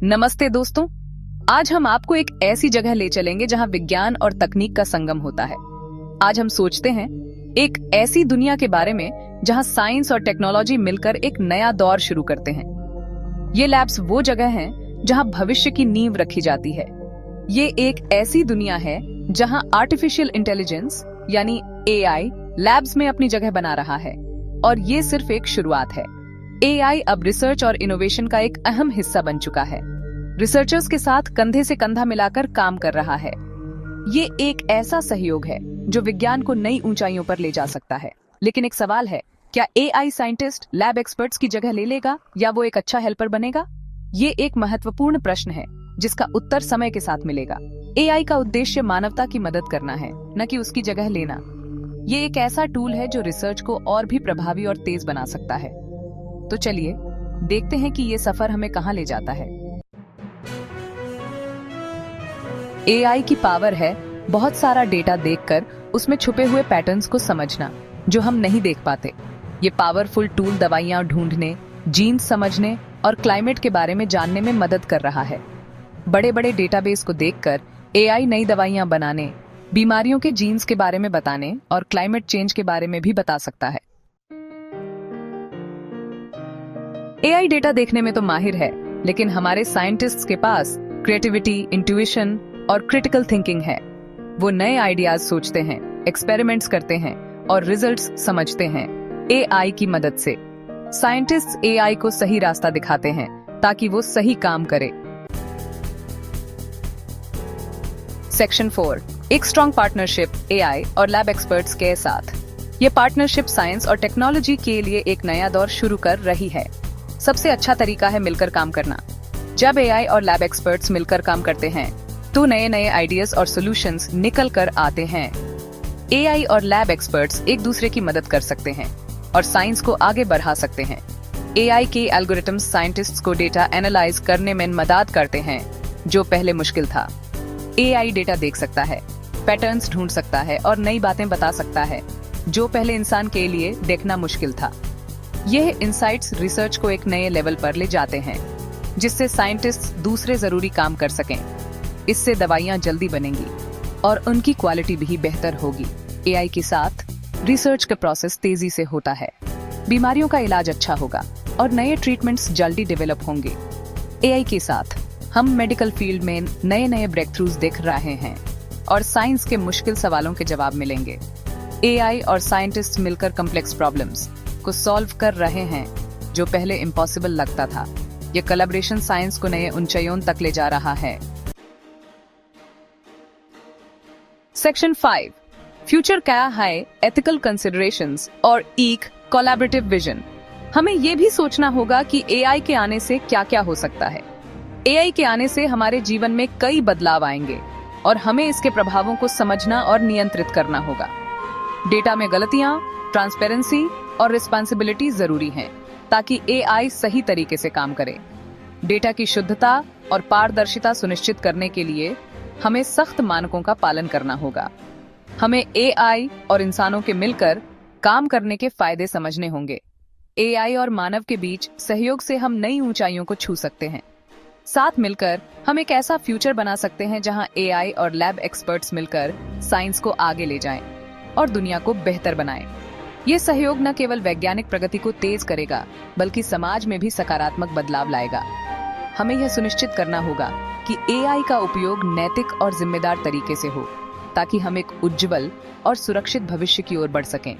नमस्ते दोस्तों, आज हम आपको एक ऐसी जगह ले चलेंगे जहां विज्ञान और तकनीक का संगम होता है। आज हम सोचते हैं एक ऐसी दुनिया के बारे में जहां साइंस और टेक्नोलॉजी मिलकर एक नया दौर शुरू करते हैं। ये लैब्स वो जगह हैं जहां भविष्य की नींव रखी जाती है। ये एक ऐसी दुनिया है जहां आर्टिफिशियल इंटेलिजेंस यानी एआई लैब्स में अपनी जगह बना रहा है, और ये सिर्फ एक शुरुआत है। एआई अब रिसर्च और इनोवेशन का एक अहम हिस्सा बन चुका है। रिसर्चर्स के साथ कंधे से कंधा मिलाकर काम कर रहा है। ये एक ऐसा सहयोग है जो विज्ञान को नई ऊंचाइयों पर ले जा सकता है। लेकिन एक सवाल है, क्या एआई साइंटिस्ट लैब एक्सपर्ट्स की जगह ले लेगा या वो एक अच्छा हेल्पर बनेगा? ये एक महत्वपूर्ण प्रश्न है जिसका उत्तर समय के साथ मिलेगा। एआई का उद्देश्य मानवता की मदद करना है, न कि उसकी जगह लेना। ये एक ऐसा टूल है जो रिसर्च को और भी प्रभावी और तेज बना सकता है। तो चलिए देखते हैं कि ये सफर हमें कहां ले जाता है। एआई की पावर है बहुत सारा डेटा देखकर उसमें छुपे हुए पैटर्न्स को समझना जो हम नहीं देख पाते। ये पावरफुल टूल दवाइयां ढूंढने, जीन्स समझने और क्लाइमेट के बारे में जानने में मदद कर रहा है। बड़े बड़े डेटाबेस को देखकर एआई नई दवाइयां बनाने, बीमारियों के जीन्स के बारे में बताने और क्लाइमेट चेंज के बारे में भी बता सकता है। एआई डेटा देखने में तो माहिर है, लेकिन हमारे साइंटिस्ट्स के पास क्रिएटिविटी, इंट्यूशन और क्रिटिकल थिंकिंग है। वो नए आइडियाज सोचते हैं, एक्सपेरिमेंट्स करते हैं और रिजल्ट्स समझते हैं एआई की मदद से। साइंटिस्ट्स एआई को सही रास्ता दिखाते हैं ताकि वो सही काम करे। सेक्शन 4, एक स्ट्रॉन्ग पार्टनरशिप एआई और लैब एक्सपर्ट्स के साथ। ये पार्टनरशिप साइंस और टेक्नोलॉजी के लिए एक नया दौर शुरू कर रही है। सबसे अच्छा तरीका है मिलकर काम करना। जब एआई और लैब एक्सपर्ट्स मिलकर काम करते हैं तो नए नए आइडियाज और सॉल्यूशंस निकल कर आते हैं। एआई और लैब एक्सपर्ट्स एक दूसरे की मदद कर सकते हैं और साइंस को आगे बढ़ा सकते हैं। एआई के एल्गोरिथम्स साइंटिस्ट्स को डेटा एनालाइज करने में मदद करते हैं जो पहले मुश्किल था। एआई डेटा देख सकता है, पैटर्न्स ढूंढ सकता है और नई बातें बता सकता है जो पहले इंसान के लिए देखना मुश्किल था। यह इंसाइट्स रिसर्च को एक नए लेवल पर ले जाते हैं जिससे साइंटिस्ट्स दूसरे जरूरी काम कर सकें। इससे दवाइयां जल्दी बनेंगी और उनकी क्वालिटी भी बेहतर होगी। एआई के साथ रिसर्च का प्रोसेस तेजी से होता है, बीमारियों का इलाज अच्छा होगा और नए ट्रीटमेंट्स जल्दी डेवलप होंगे। एआई के साथ हम मेडिकल फील्ड में नए नए ब्रेक थ्रूज देख रहे हैं और साइंस के मुश्किल सवालों के जवाब मिलेंगे। एआई और साइंटिस्ट मिलकर कॉम्प्लेक्स प्रॉब्लम्स को सॉल्व कर रहे हैं जो पहले इम्पॉसिबल लगता था। ये कोलैबोरेशन साइंस को नए ऊंचाइयों तक ले जा रहा है। सेक्शन 5, फ्यूचर क्या है, एथिकल कंसिडरेशंस और एक कोलैबोरेटिव विजन। हमें ये भी सोचना होगा कि एआई के आने से क्या क्या हो सकता है। एआई के आने से हमारे जीवन में कई बदलाव आएंगे और हमें इसके प्रभावों को समझना और नियंत्रित करना होगा। डेटा में गलतियां, ट्रांसपेरेंसी और रिस्पांसिबिलिटी जरूरी हैं ताकि एआई सही तरीके से काम करे। डेटा की शुद्धता और पारदर्शिता सुनिश्चित करने के लिए हमें सख्त मानकों का पालन करना होगा। हमें एआई और इंसानों के मिलकर काम करने के फायदे समझने होंगे। एआई और मानव के बीच सहयोग से हम नई ऊंचाइयों को छू सकते हैं। साथ मिलकर हम एक ऐसा फ्यूचर बना सकते हैं जहां एआई और लैब एक्सपर्ट्स मिलकर साइंस को आगे ले जाएं और दुनिया को बेहतर बनाएं। ये सहयोग न केवल वैज्ञानिक प्रगति को तेज करेगा बल्कि समाज में भी सकारात्मक बदलाव लाएगा। हमें यह सुनिश्चित करना होगा कि एआई का उपयोग नैतिक और जिम्मेदार तरीके से हो ताकि हम एक उज्जवल और सुरक्षित भविष्य की ओर बढ़ सकें।